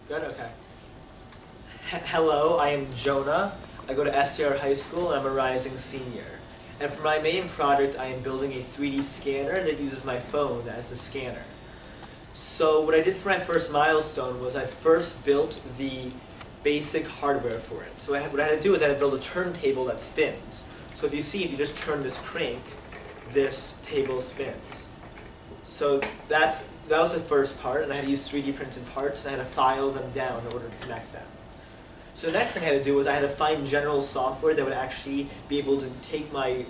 Good, okay. Hello, I am Jonah. I go to SCR High School and I'm a rising senior. And for my main project, I am building a 3D scanner that uses my phone as a scanner. So what I did for my first milestone was I first built the basic hardware for it. So what I had to do is I had to build a turntable that spins. So if you just turn this crank, this table spins. So that was the first part, and I had to use 3D printed parts, and I had to file them down in order to connect them. So the next thing I had to do was I had to find general software that would actually be able to take my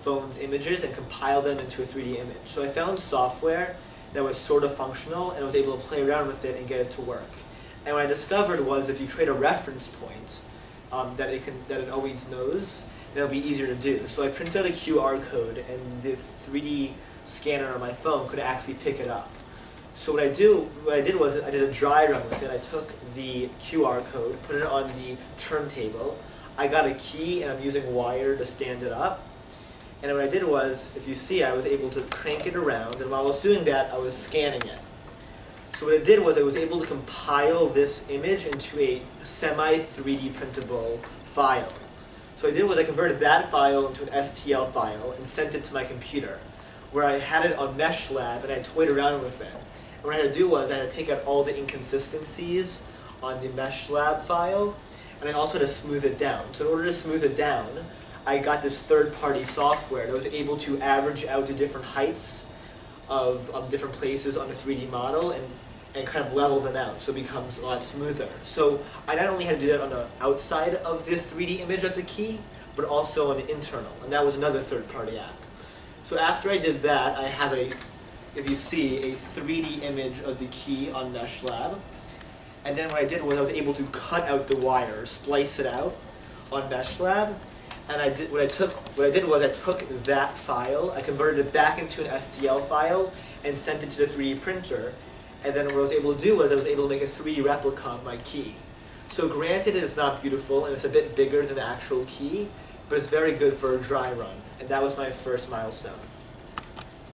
phone's images and compile them into a 3D image. So I found software that was sort of functional, and I was able to play around with it and get it to work. And what I discovered was if you create a reference point that it always knows, then it'll be easier to do. So I printed out a QR code, and the 3D scanner on my phone could actually pick it up. So what I did was I did a dry run with it. I took the QR code, put it on the turntable. I got a key, and I'm using wire to stand it up. And what I did was, if you see, I was able to crank it around, and while I was doing that, I was scanning it. So what I did was I was able to compile this image into a semi-3D printable file. So what I did was I converted that file into an STL file and sent it to my computer, where I had it on MeshLab and I toyed around with it. And what I had to do was I had to take out all the inconsistencies on the MeshLab file, and I also had to smooth it down. So in order to smooth it down, I got this third-party software that was able to average out to different heights of different places on the 3D model and kind of level them out so it becomes a lot smoother. So I not only had to do that on the outside of the 3D image of the key, but also on the internal, and that was another third-party app. So after I did that, I have if you see, a 3D image of the key on MeshLab. And then what I did was I was able to cut out the wire, splice it out on MeshLab. And what I did was I took that file, I converted it back into an STL file, and sent it to the 3D printer. And then what I was able to do was I was able to make a 3D replica of my key. So granted, it is not beautiful, and it's a bit bigger than the actual key, but it's very good for a dry run. And that was my first milestone.